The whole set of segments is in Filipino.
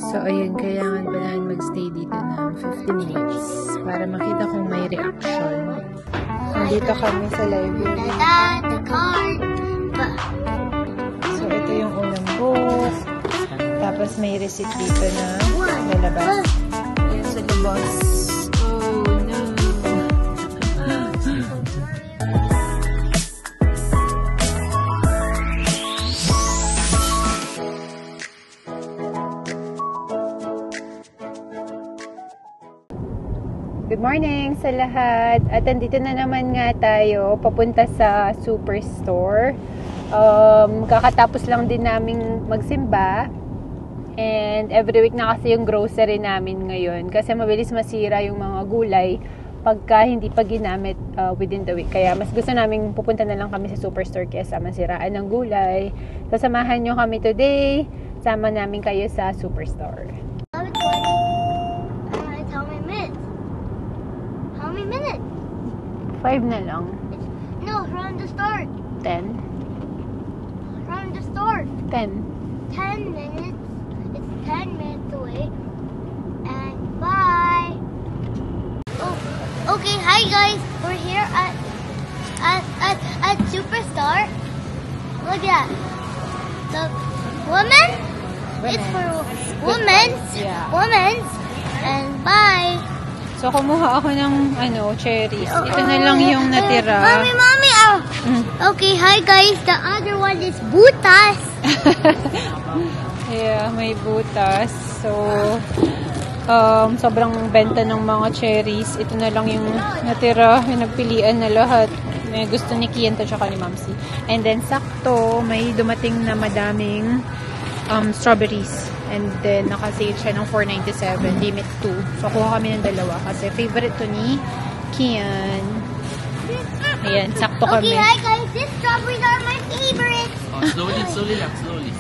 So, ayun, kailangan pa namin magstay dito ng 15 minutes para makita kung may reaction. Nandito kami sa library. So, ito yung unang book. Tapos, may receipt dito na lalabas. Ayan sa labas. Oh, no. Good morning sa lahat. At andito na naman nga tayo papunta sa Superstore. Kakatapos lang din naming magsimba. And every week na kasi yung grocery namin ngayon. Kasi mabilis masira yung mga gulay pagka hindi pa ginamit within the week. Kaya mas gusto namin pupunta na lang kami sa Superstore kaysa masiraan ng gulay. Sasamahan nyo kami today. Sama namin kayo sa Superstore. How many minutes? 5 na lang. No, from the start. 10. From the start. 10. 10 minutes. It's 10 minutes away. And bye. Oh, okay. Hi guys. We're here at Superstore. Look at that. The women. It's for women's. Yeah. Women's. And bye. So, kumuha ako ng, cherries. Ito na lang yung natira. Mommy, Okay, hi guys. The other one is butas. Yeah, may butas. So, sobrang benta ng mga cherries. Ito na lang yung natira. Yung nagpilian na lahat. May gusto ni Kian to tsaka ni Mamsi. And then, sakto, may dumating na madaming strawberries. And then, naka-sale siya ng $4.97, limit 2. So, kuha kami ng dalawa kasi favorite to ni Kian. Ayan, sakto kami. Okay, hi guys. These strawberries are my favorite. Oh, slowly lang.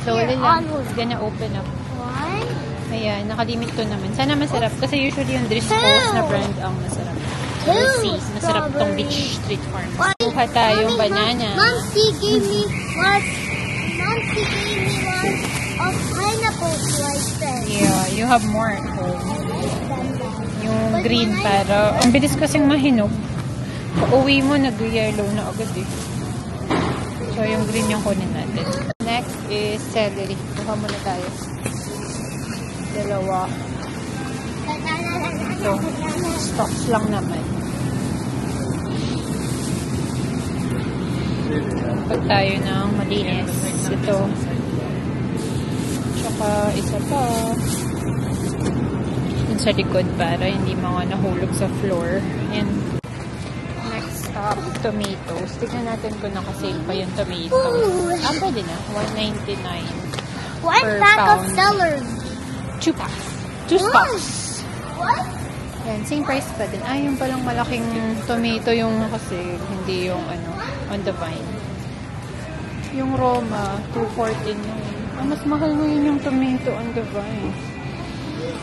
Slowly lang. It's gonna open up. One. Ayan, naka-limit 2 naman. Sana masarap. Kasi usually yung Driscoll's na brand ang masarap. Lucy's, masarap tong Beach Street Farm. Kuha tayong banana. Momsy gave me one of pineapple slices. Yeah, you have more at home. Yung green para, ang bilis kasing mahinog. Pauwi mo, nag-yellow na agad eh. So, yung green yung kunin natin. Next is celery. Kuha muna tayo. Dalawa. Ito. Stocks lang naman. Pag tayo ng malinis. Ito. Tsaka isa pa. Yun sa likod para hindi mga nahulog sa floor. And next up, tomatoes. Tignan natin kung nakasale pa yung tomatoes. Pwede na. $1.99 One per pack of pound. celery. 2 packs. 2 stocks. What? Yan, same price pa din. Yung palang malaking tomato yung nakasale. Hindi yung on the vine. Yung Roma, $2.14 yun. Mas mahal mo yun yung tomato on the vine.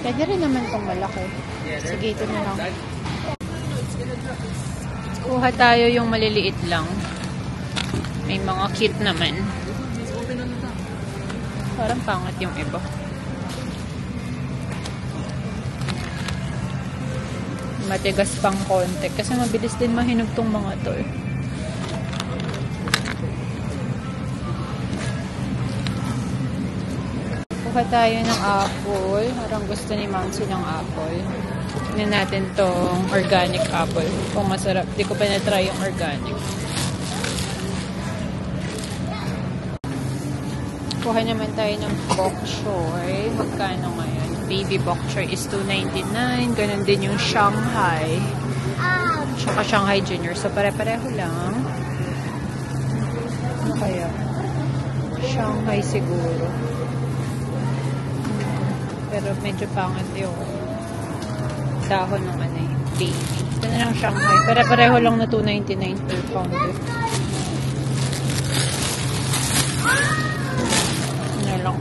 Pwede rin naman itong malaki. Sige, ito na lang. Kuha tayo yung maliliit lang. May mga cute naman. Parang pangat yung iba. Matigas pang konti. Kasi mabilis din mahinog tong mga to eh. Kuha tayo ng apple. Parang gusto ni Mamsi ng apple. Tignan natin tong organic apple. Kung masarap. Di ko pa na-try yung organic. Kuha naman tayo ng bok choy. Magkano ngayon? Baby bok choy is $2.99. Ganun din yung Shanghai. Tsaka Shanghai Junior. So, pare-pareho lang. Ano kaya? Shanghai siguro. Pero medyo pangat yung dahon ng baby. Ito na lang Shanghai. Pare-pareho lang na $2.99 per pound. Ano lang.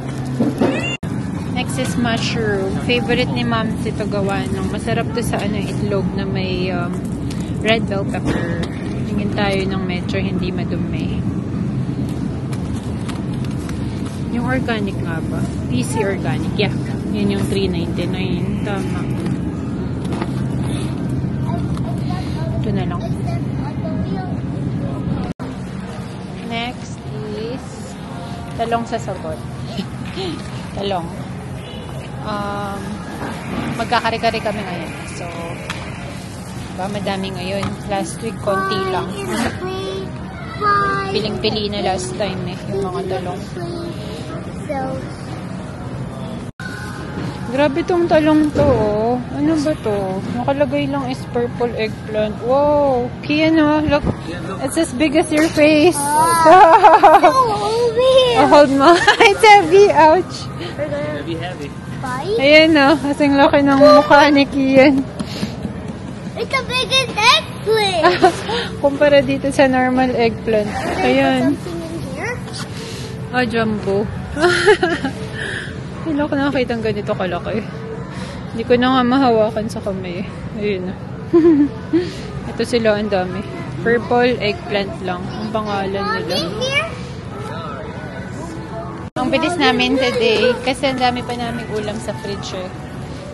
Next is mushroom. Favorite ni Mom ito gawa ng masarap to sa itlog na may red bell pepper. Tingin tayo ng medyo hindi madumi. Yung organic nga ba? PC organic. Yeah. Yun yung $3.99. Tama. Ito na lang. Next is talong sa sagot. Talong. Magkakari-kari kami ngayon. So, madami ngayon. Last week, konti lang. Piling-pili na last time yung mga talong. Grabe tong talong to, oh. Ano ba to? Nakalagay lang is purple eggplant. Wow! Kian, oh. Look. It's as big as your face. Oh, hold mo. It's heavy. Ouch. Heavy. Ayan, oh. Kasing laki ng mukha ni Kian. It's the biggest eggplant. Kumpara dito sa normal eggplant. Ayan. Something in here? Oh, jumbo. Hindi ko nakakita ng ganito kalaki. Hindi ko na nga mahawakan sa kamay. Ayun. Ito sila, ang dami. Purple eggplant lang. Ang pangalan nila. Ang bilis namin today kasi ang dami pa namin ulam sa fridge.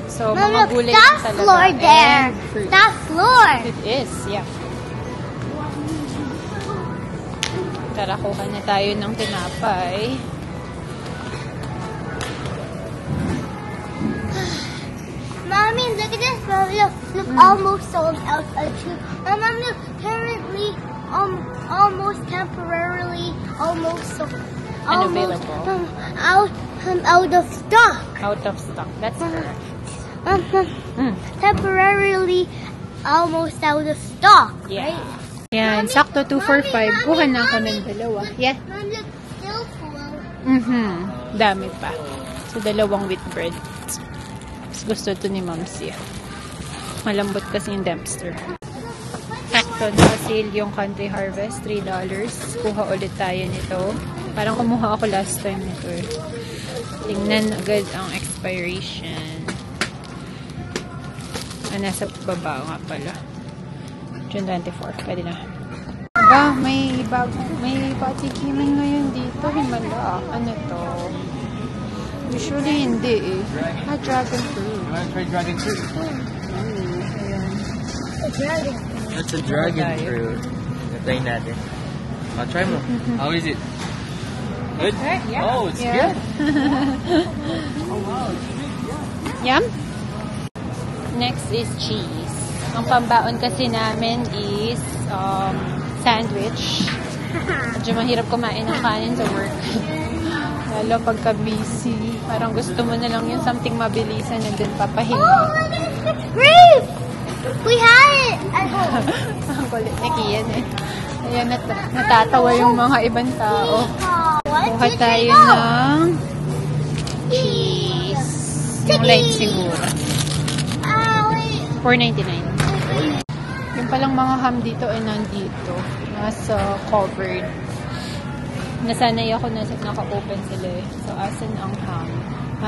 So, mga gulay lang talaga. Floor there. That floor. It is, yeah. Tara, kuha na tayo ng tinapay. Mommy, look at this. Mommy, look, almost sold out too. Mommy, look, currently, almost temporarily, almost sold. Unavailable. Out of stock. Out of stock. That's correct. Temporarily, almost out of stock. Yeah. Right? Yan, sakto 245. Kuha na kami ng dalawa. Yeah. Mom, look, still full. Dami pa. So, dalawang wheat bread. Gusto to ni Mamsi. Malambot kasi yung Dempster. Sakto na sale yung Country Harvest, $3. Kuha ulit tayo nito. Parang kumuha ako last time nito eh. Tingnan agad ang expiration. Nasa baba nga pala. June 24. Pwede na. May patikiman ngayon dito. Himala. Ano to? Usually hindi eh. Dragon fruit. You want to try dragon fruit? Ayan. That's a dragon fruit. Try natin. I'll try mo. How is it? Good? Yeah. Oh, it's Yeah. good. Oh, wow. Yum? Next is cheese. Ang pambaon kasi namin is sandwich. Medyo mahirap kumain ng kanin sa work. Lalo pagka busy. Parang gusto mo na lang yung something mabilisan and then papahinga. Oh, look at this grape! We had it at home. Ang kulit ni Kian eh. Ayan, natatawa yung mga ibang tao. Kuha tayo ng cheese. Yung light siguro. $4.99. Yung palang mga ham dito ay nandito. Nasa covered. Nasanay ako na naka-open sila eh. So, asan ang ham?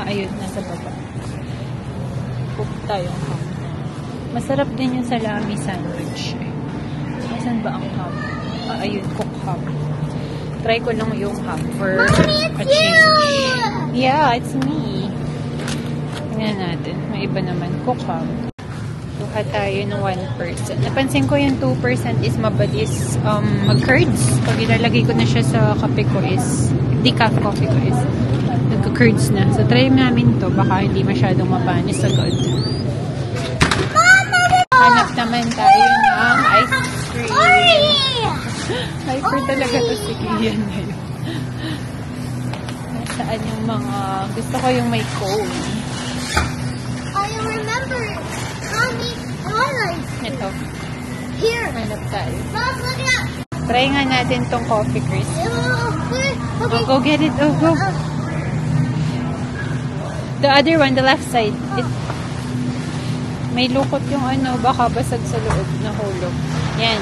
Ayun, nasa baba. Cook tayong ham. Masarap din yung salami sandwich eh. Asan ba ang ham? Ayun, cook ham. Try ko lang yung ham for a change. Yeah, it's me. Tingnan natin. May iba naman. Cook ham. Kuha tayo ng 1%. Napansin ko yung 2% is mabilis mag-curds. Pag ilalagay ko na siya sa kape ko is, decaf coffee ko is, nagka-curds na. So, try namin to. Baka hindi masyadong mapanis agad. Hanap naman tayo ng ice cream. Hyper talaga to si Kian ngayon. Nasaan yung mga, gusto ko yung may cone. I remember it. Mommy, Ito. here. Hanap tayo. Mom, look at Try nga natin tong coffee crisp. that. Oh, go get it. Oh, go. The other one, the left side. May lukot yung ano, baka basag sa loob na hulog. Yan.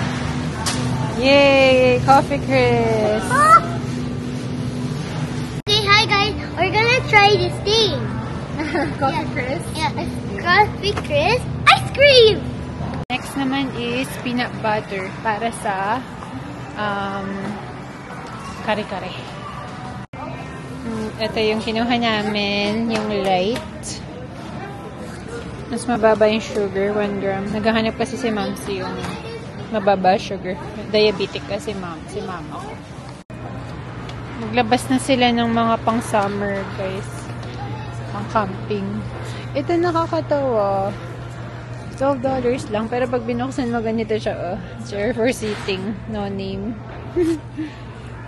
Yay! Coffee crisp. Okay, hi guys. We're gonna try this thing. Coffee crisp. Yeah, coffee crisp ice cream. Next naman is peanut butter para sa kare-kare. Ito yung kinuha namin, yung light. Mas mababa yung sugar, 1 gram. Naghahanap kasi si Mamsi yung mababa sugar. Diabetic kasi si mama ko. Naglabas na sila ng mga pang summer, guys. Pang camping. Ito nakakatawa. $12 lang. Pero pag binuksan mo, ganito siya. Chair for sitting. No name.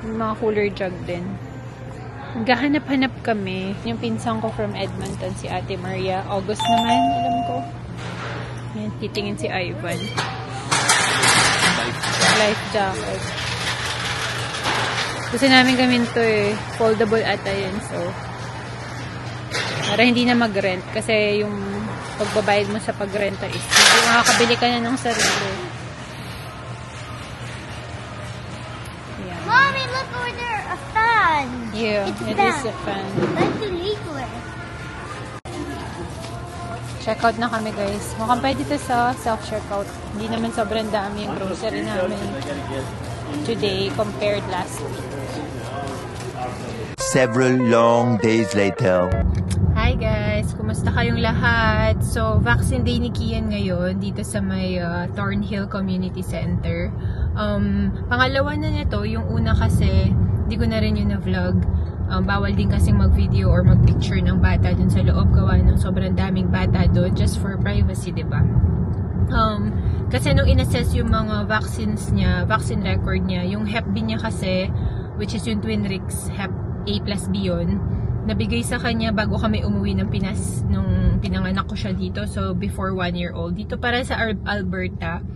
Mga cooler jug din. Gahanap-hanap kami. Yung pinsan ko from Edmonton, si Ate Maria. August naman, alam ko. Yan, titingin si Ivan. Life jacket. Kasi namin gamin to eh. Foldable ata yun. So, para hindi na mag-rent. Kasi yung pagbabayad mo sa pag-renta is hindi makakabili ka na ng sarili. Yeah. Mommy, look over there, a fan. Yeah, It's a it fan. is a fan. That's illegal. Check out na kami, guys. Mukhang pwede ito sa self-checkout. Hindi naman sobrang dami yung grocery namin today compared last week. Several long days later. Hi guys! Kumusta kayong lahat? So, vaccine day ni Kian ngayon dito sa may Thornhill Community Center. Pangalawa na nito. Yung una kasi, hindi ko na rin yun na-vlog. Bawal din kasing mag-video or mag-picture ng bata dun sa loob. Gawa ng sobrang daming bata dun just for privacy, diba? Kasi nung in-assess yung mga vaccines niya, vaccine record niya, yung Hep B niya kasi, which is yung Twinrix Hep A plus B yun, nabigay sa kanya bago kami umuwi ng Pinas nung pinanganak ko siya dito. So, before 1 year old. Dito para sa Alberta,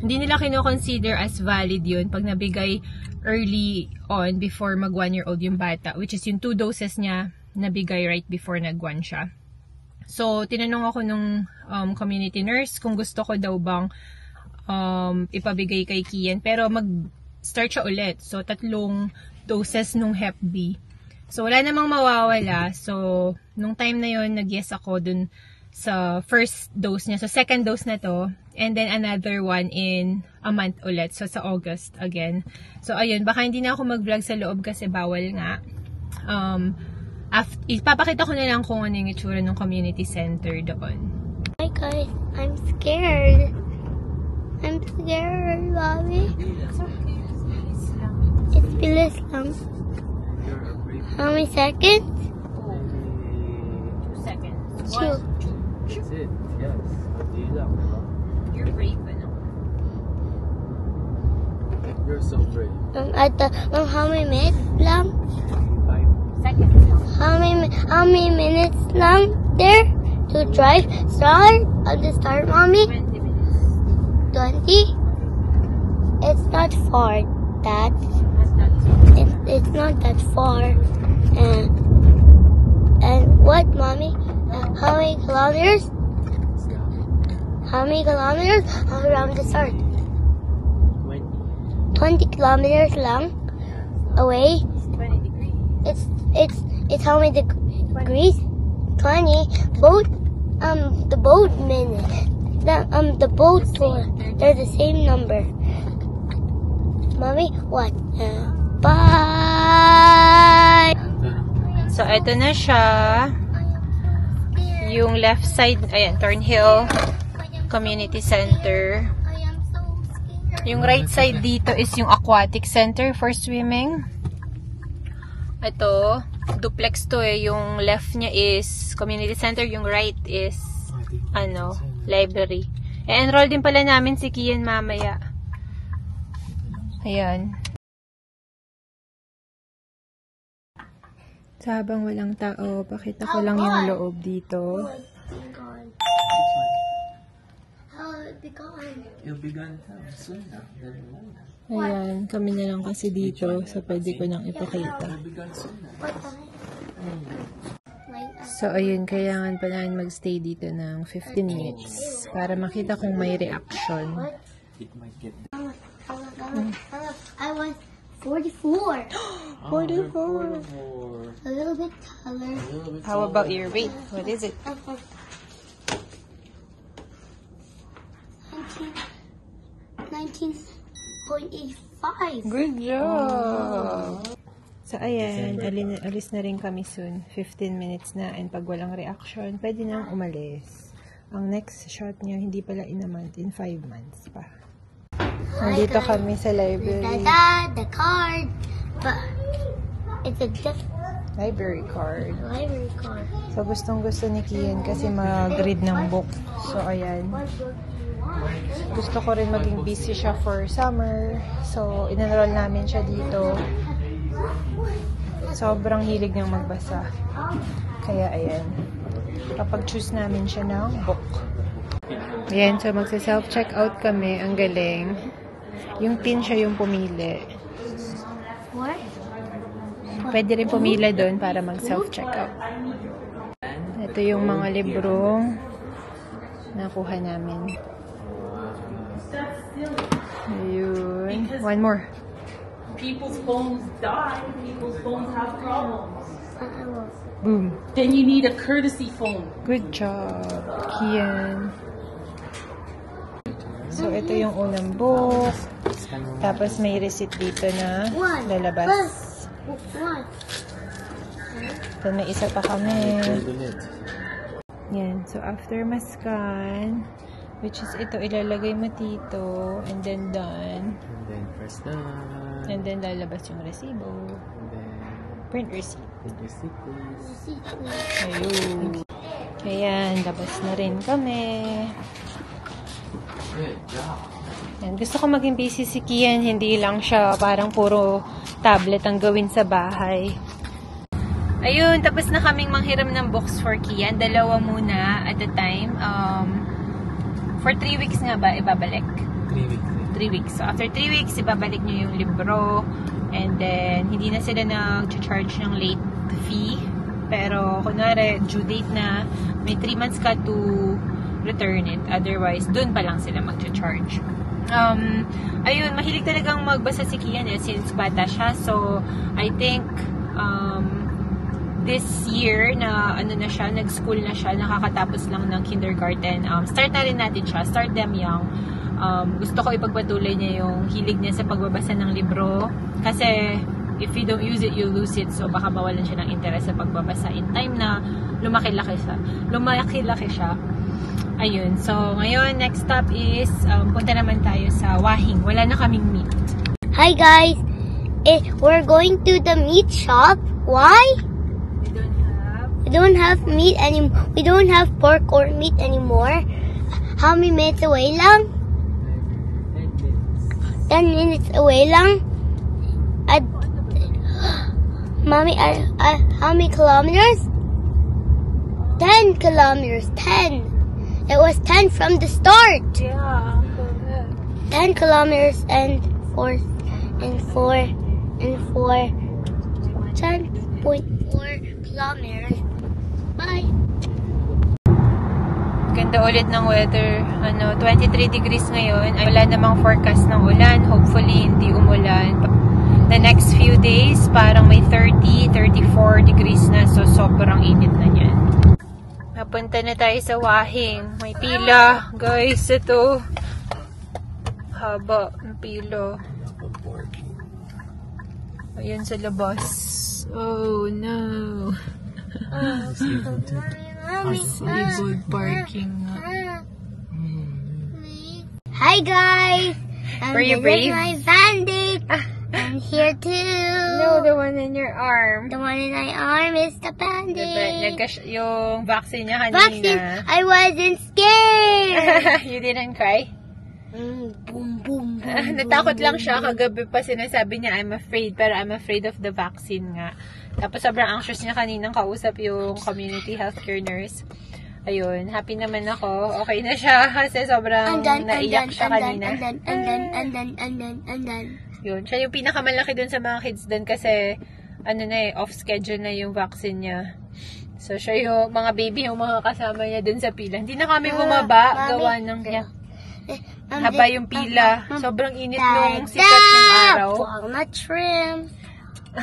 hindi nila kino-consider as valid yun pag nabigay early on before mag 1 year old yung bata, which is yung 2 doses niya nabigay right before nag-1 siya. So, tinanong ako nung community nurse kung gusto ko daw bang ipabigay kay Kian. Pero mag-start siya ulit. So, 3 doses nung Hep B. So, wala namang mawawala. So, nung time na yon nag-yes ako dun sa first dose niya. So, second dose na to. And then, another one in a month ulit. So, sa August again. So, ayun. Baka hindi na ako mag-vlog sa loob kasi bawal nga. Ipapakita ko na lang kung ano yung itsura ng community center doon. Hi guys, I'm scared. I'm scared, Bobby. It's bilis lang. How many seconds? 2 seconds. 2. That's it. Yes. You're brave, ano? You're so brave. How many minutes lang? 5 Seconds. How many minutes lang there to drive? Start on the start, mommy. 20 minutes. 20. It's not far. It's not that far. And what, mommy? How many kilometers? How many kilometers around the start? 20 kilometers lang away. 20 degrees. It's how many degrees? 20. The boat minute. The boat tour. They're the same number. Mommy, what? Bye! So, eto na siya. Yung left side, ayan, Thornhill Community Center. I am so scared. Yung right side dito is yung aquatic center for swimming. Ito, duplex to eh. Yung left niya is community center, yung right is library. E-enroll din pala namin si Kian mamaya. Ayan. So, habang walang tao, pakita ko lang yung loob dito. You'll be gone soon now. Ayan, kami na lang kasi dito. So, pwede ko nang ipakita. So, ayun, kailangan pa namin magstay dito ng 15 minutes para makita kung may reaction. It might get I was 44. 44. A little bit taller. How about your weight? What is it? 19.85. Good job! So, ayan, alis na rin kami soon. 15 minutes na, and pag walang reaction, pwede nang umalis. Ang next shot niya, hindi pala in a month, in 5 months pa. Nandito kami sa library. The card. But it's a Library card. library card. So, gustong-gusto ni Kian kasi mag-read ng book. So, ayan. Gusto ko rin maging busy siya for summer. So, in-enroll namin siya dito. Sobrang hilig niyang magbasa. Kaya, ayan. Kapag choose namin siya ng book. Ayan, so magsa-self-checkout kami. Ang galing. Yung pin siya yung pumili. What? Pwede rin pumila doon para mag-self-checkout. Ito yung mga librong nakuha namin. Ayun. One more. People's phones die. People's phones have problems. Boom. Then you need a courtesy phone. Good job, Kian. So, ito yung unang book. Tapos may receipt dito na lalabas. One. Then may isa pa kami. Yan. So, after ma-scan, which is ito, ilalagay mo dito, and then done. And then press done. And then lalabas yung resibo. And then Print receipt. print receipt, please. Ayun. Ayan, labas na rin kami. Good job. Yan. Gusto ko maging busy si Kian, hindi lang siya parang puro tablet ang gawin sa bahay. Ayun, tapos na kaming manghiram ng books for Kian. Dalawa muna at a time. For 3 weeks nga ba, ibabalik? 3 weeks. 3 weeks. So, after 3 weeks, ibabalik nyo yung libro. And then, hindi na sila nag-charge ng late fee. Pero, kunwari, due date na, may 3 months ka to return it. Otherwise, dun pa lang sila mag-charge. Ayun, mahilig talagang magbasa si Kian since bata siya. So, I think, this year na nag-school na siya, nakakatapos lang ng kindergarten. Start na rin natin siya. Start them young. Gusto ko ipagpatuloy niya yung hilig niya sa pagbabasa ng libro. Kasi, if you don't use it, you lose it. So, baka mawalan siya ng interest sa pagbabasa in time na lumaki-laki siya. Ayun. So, ngayon, next stop is, punta naman tayo sa Wahing. Wala na kaming meat. Hi guys, we're going to the meat shop. Why? We don't have meat anymore. We don't have pork or meat anymore. How many minutes away lang? 10 minutes away lang. Mommy, how many kilometers? 10 kilometers. 10. It was 10 from the start. Yeah. 10 kilometers and 4 10.4 kilometers. Bye. Ganda ulit ng weather. 23 degrees ngayon. Wala namang forecast ng ulan. Hopefully, hindi umulan. The next few days, parang may 30, 34 degrees na. So, sobrang init na yan. Napunta na tayo sa Wahing. May pila. Guys, ito. Haba ng pila. Ayan sa labas. Oh, no. Disabled parking nga. Hi guys! Were you brave? My Band-Aid. I'm here too. No, the one in your arm. The one in my arm is the Band-Aid. Yung vaccine niya kanina. Vaccine. I wasn't scared. You didn't cry? Boom, boom, boom. Natakot lang siya. Kagabi pa sinasabi niya, I'm afraid. Pero I'm afraid of the vaccine nga. Tapos sobrang anxious niya kaninang kausap yung community healthcare nurse. Ayun, happy naman ako. Okay na siya kasi sobrang naiyak siya kanina. And then. Yun, siya yung pinakamalaki dun sa mga kids dun kasi off schedule na yung vaccine niya. So, siya yung mga baby, yung mga kasama niya dun sa pila. Hindi na kami bumaba, gawa ng haba yung pila. Sobrang init nung sikat ng araw. Walnut shrimp.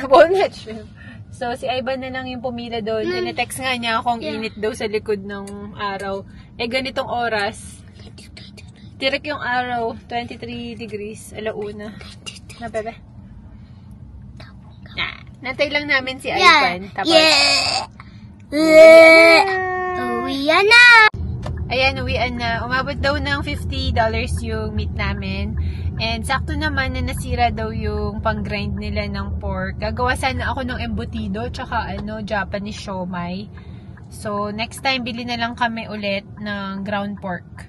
Walnut shrimp. So, si Ivan na lang yung pumila doon. Tinetext nga niya akong init daw sa likod ng araw. Ganitong oras. Direk yung araw. 23 degrees. Alauna. Na, bebe? Nantay lang namin si Ivan. Tapos, Uwi na! Ayan, uwian na. Umabot daw ng $50 yung meat namin. And sakto naman na nasira daw yung pang-grind nila ng pork. Gagawa sana ako ng embutido tsaka Japanese siomai. So, next time, bili na lang kami ulit ng ground pork.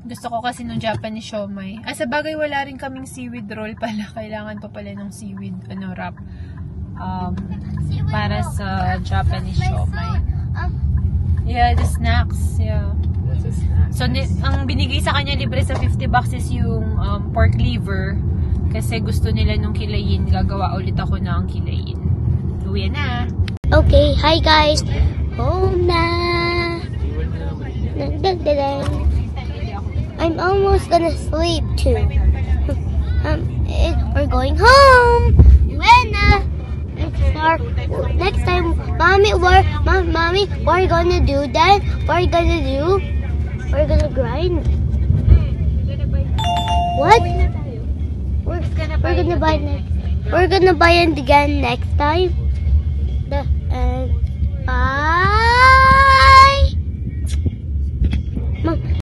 Gusto ko kasi ng Japanese siomai. Sa bagay, wala rin kaming seaweed roll pala. Kailangan pa pala ng seaweed wrap. Para sa Japanese siomai. Yeah, the snacks. Yeah. So, ang binigay sa kanya libre sa $50 is yung pork liver. Kasi gusto nila nung kilayin. Gagawa ulit ako ng kilayin. Uwi na. Okay, hi guys. Home na. I'm almost gonna sleep too. We're going home. Next time, mommy, what are you gonna do then? What are you gonna do? We're gonna grind. What? We're gonna buy it again next time.